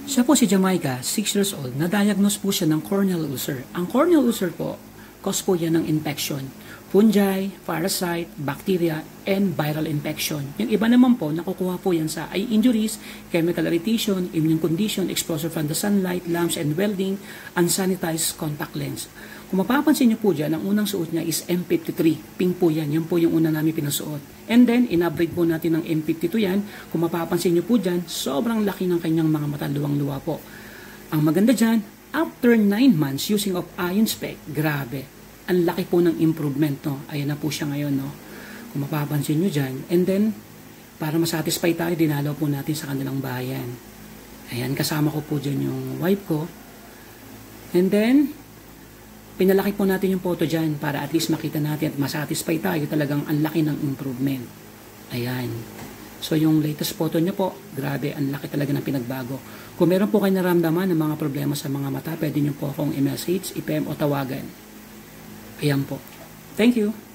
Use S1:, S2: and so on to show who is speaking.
S1: Siya po si Jamaica, 6 years old. Na-diagnose po siya ng corneal ulcer. Ang corneal ulcer po, cause po yan ng infection. Fungi, parasite, bacteria, and viral infection. Yung iba naman po, nakukuha po yan sa eye injuries, chemical irritation, immune condition, exposure from the sunlight, lamps and welding, unsanitized contact lens. Kung mapapansin niyo po dyan, ang unang suot niya is M53. Pink po yan. Yan po yung una namin pinasuot. And then, in-upgrade po natin ng M52 yan. Kung mapapansin niyo po dyan, sobrang laki ng kanyang mga mata, luwang-luwa po. Ang maganda dyan, after 9 months using of iron spec, grabe. Ang laki po ng improvement, no? Ayan na po siya ngayon, no? Kung mapapansin niyo dyan. And then, para masatisfy tayo, dinalaw po natin sa kanilang bayan. Ayan, kasama ko po dyan yung wife ko. And then, pinalaki po natin yung photo dyan para at least makita natin at masatisfy tayo talagang ang laki ng improvement. Ayan. So yung latest photo nyo po, grabe, ang laki talaga ng pinagbago. Kung meron po kayo naramdaman ng mga problema sa mga mata, pwede nyo po akong i-message, i-PM o tawagan. Ayan po. Thank you.